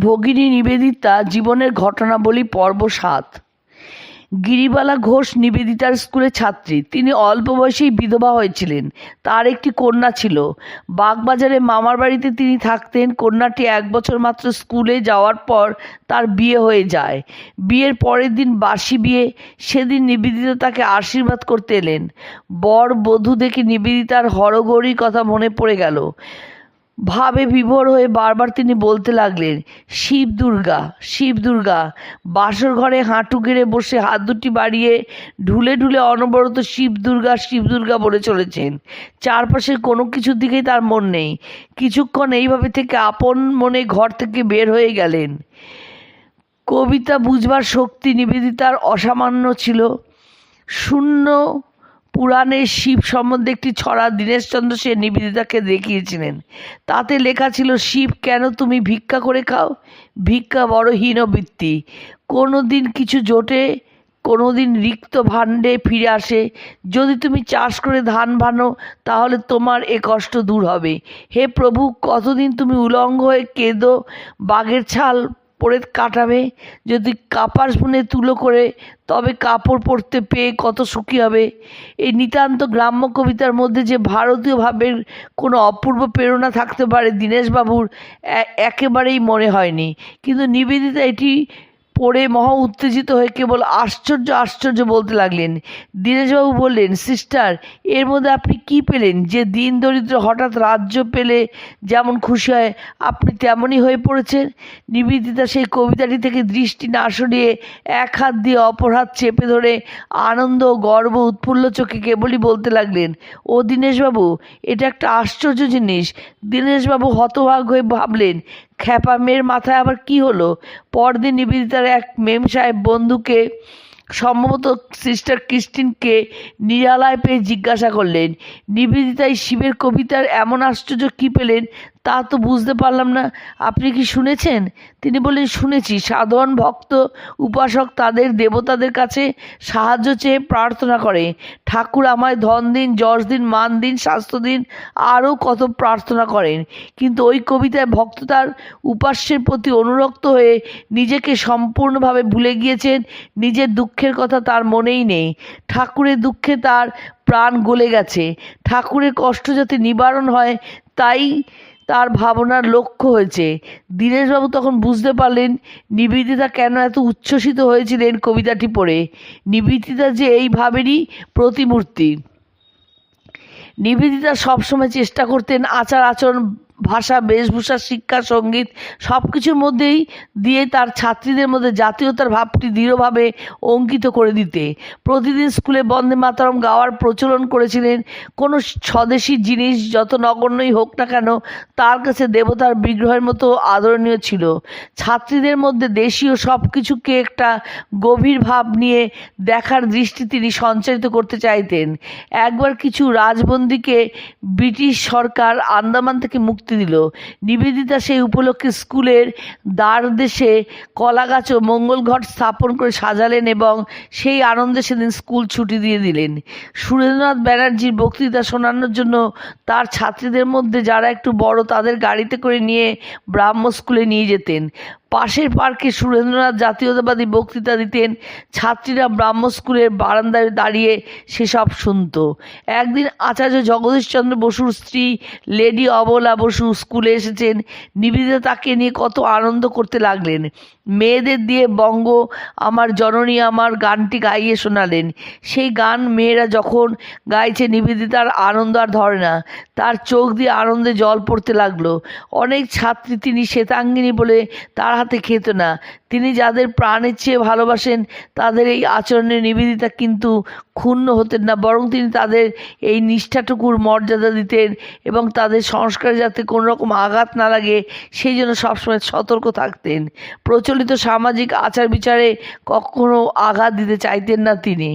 ভগিনী নিবেদিতা জীবনের ঘটনাবলী পর্ব 7। গিরিবালা ঘোষ নিবেদিতার স্কুলের ছাত্রী। তিনি অল্প বয়সেই বিধবা হয়েছিলেন। তার একটি কন্যা ছিল। বাগবাজারে মামার বাড়িতে তিনি থাকতেন। কন্যাটি 1 বছর মাত্র স্কুলে যাওয়ার পর তার বিয়ে হয়ে যায়। বিয়ের পরের দিন বাসি বিয়ে। সেদিন নিবেদিতা তাকে আশীর্বাদ করতে এলেন। বর বধূ দেখে নিবেদিতার হরগৌরীর কথা মনে পড়ে গেল। ভাবে বিভোর হয়ে বারবার তিনি বলতে লাগলেন, শিব দুর্গা, শিব দুর্গা। বাসর ঘরে হাঁটু গেড়ে বসে হাত দুটি বাড়িয়ে ঢুলে ঢুলে অনবরত শিব দুর্গা বলে চলেছেন। চারপাশের কোনো কিছুর দিকেই তার মন নেই। কিছুক্ষণ এইভাবে থেকে আপন মনে ঘর থেকে বের হয়ে গেলেন। কবিতা বুঝবার শক্তি নিবেদিতার অসামান্য ছিল। শূন্য পুরাণের শিব সম্বন্ধে একটি ছড়া দীনেশচন্দ্র সেন নিবেদিতাকে দেখিয়েছিলেন। তাতে লেখা ছিল, শিব কেন তুমি ভিক্ষা করে খাও? ভিক্ষা বড় হীনবৃত্তি। কোনো দিন কিছু জোটে, কোনো দিন রিক্ত ভাণ্ডে ফিরে আসে। যদি তুমি চাষ করে ধান ভানো তাহলে তোমার এ কষ্ট দূর হবে। হে প্রভু, কতদিন তুমি উলঙ্গ হয়ে কেঁদো, বাঘের ছাল পরে কাটাবে? যদি কাপাস বুনে তুলো করে তবে কাপড় পরতে পেয়ে কত সুখী হবে। এই নিতান্ত গ্রাম্য কবিতার মধ্যে যে ভারতীয় ভাবের কোনো অপূর্ব প্রেরণা থাকতে পারে দীনেশবাবুর একেবারেই মনে হয়নি। কিন্তু নিবেদিতা এটি পড়ে মহা উত্তেজিত হয়ে কেবল আশ্চর্য আশ্চর্য বলতে লাগলেন। দীনেশবাবু বললেন, সিস্টার, এর মধ্যে আপনি কি পেলেন যে দিন দরিদ্র হঠাৎ রাজ্য পেলে যেমন খুশি হয় আপনি তেমনই হয়ে পড়েছেন? নিবেদিতা সেই কবিতাটি থেকে দৃষ্টি না সরিয়ে এক হাত দিয়ে অপর হাত চেপে ধরে আনন্দ গর্ব উৎফুল্ল চোখে কেবলই বলতে লাগলেন, ও দীনেশবাবু, এটা একটা আশ্চর্য জিনিস। দীনেশবাবু হতবাক হয়ে ভাবলেন, খ্যাপা মেয়ের মাথায় আবার কি হলো? পরদিন নিবেদিতার এক মেম সাহেব বন্ধুকে, সম্ভবত সিস্টার ক্রিস্টিনকে, নিরালায় পেয়ে জিজ্ঞাসা করলেন, নিবেদিতাই শিবের কবিতার এমন আশ্চর্য কী পেলেন তা তো বুঝতে পারলাম না। আপনি কি শুনেছেন? তিনি বললেন, শুনেছি। সাধারণ ভক্ত উপাসক তাদের দেবতাদের কাছে সাহায্য চেয়ে প্রার্থনা করে, ঠাকুর আমায় ধন দিন, যশ দিন, মান দিন, স্বাস্থ্য দিন, আরও কত প্রার্থনা করেন। কিন্তু ওই কবিতায় ভক্ত তার উপাস্যের প্রতি অনুরক্ত হয়ে নিজেকে সম্পূর্ণভাবে ভুলে গিয়েছেন। নিজের দুঃখের কথা তার মনেই নেই। ঠাকুরের দুঃখে তার প্রাণ গলে গেছে। ঠাকুরের কষ্ট যাতে নিবারণ হয় তাই তার ভাবনার লক্ষ্য হয়েছে। দীনেশবাবু তখন বুঝতে পারলেন নিবেদিতা কেন এত উচ্ছ্বসিত হয়েছিলেন কবিতাটি পড়ে। নিবেদিতা যে এই ভাবেরই প্রতিমূর্তি। নিবেদিতা সবসময় চেষ্টা করতেন আচার আচরণ, ভাষা, বেশভূষা, শিক্ষা, সঙ্গীত সব কিছুর মধ্যেই দিয়ে তার ছাত্রীদের মধ্যে জাতীয়তার ভাবটি দৃঢ়ভাবে অঙ্কিত করে দিতে। প্রতিদিন স্কুলে বন্দে মাতরম গাওয়ার প্রচলন করেছিলেন। কোনো স্বদেশী জিনিস যত নগণ্যই হোক না কেন তার কাছে দেবতার বিগ্রহের মতো আদরণীয় ছিল। ছাত্রীদের মধ্যে দেশীয় সব কিছুকে একটা গভীর ভাব নিয়ে দেখার দৃষ্টি তিনি সঞ্চারিত করতে চাইতেন। একবার কিছু রাজবন্দীকে ব্রিটিশ সরকার আন্দামান থেকে মুক্তি দিল। নিবেদিতা সেই উপলক্ষে স্কুলের দ্বারদেশে কলাগাছ ও মঙ্গল ঘট স্থাপন করে সাজালেন এবং সেই আনন্দে সেদিন স্কুল ছুটি দিয়ে দিলেন। সুরেন্দ্রনাথ ব্যানার্জির বক্তৃতা শোনানোর জন্য তার ছাত্রীদের মধ্যে যারা একটু বড় তাদের গাড়িতে করে নিয়ে ব্রাহ্ম স্কুলে নিয়ে যেতেন। পাশের পার্কে সুরেন্দ্রনাথ জাতীয়তাবাদী বক্তৃতা দিতেন। ছাত্রীরা ব্রাহ্ম স্কুলের বারান্দায় দাঁড়িয়ে সেসব শুনত। একদিন আচার্য জগদীশচন্দ্র বসুর স্ত্রী লেডি অবলা বসু স্কুলে এসেছেন। নিবেদিতা তাকে নিয়ে কত আনন্দ করতে লাগলেন। মেয়েদের দিয়ে বঙ্গ আমার জননী আমার গানটি গাইয়ে শোনালেন। সেই গান মেয়েরা যখন গাইছে নিবেদিতার আনন্দ আর ধরে না। তার চোখ দিয়ে আনন্দে জল পড়তে লাগলো। অনেক ছাত্রী তিনি শ্বেতাঙ্গিনী বলে তার হাতে খেত না। তিনি যাদের প্রাণের চেয়ে ভালোবাসেন তাদের এই আচরণে নিবেদিতা কিন্তু ক্ষুণ্ণ হতেন না, বরং তিনি তাদের এই নিষ্ঠাটুকুর মর্যাদা দিতেন এবং তাদের সংস্কারে যাতে কোনো রকম আঘাত না লাগে সেই জন্য সবসময় সতর্ক থাকতেন। প্রচলিত সামাজিক আচার বিচারে কখনো আঘাত দিতে চাইতেন না তিনি।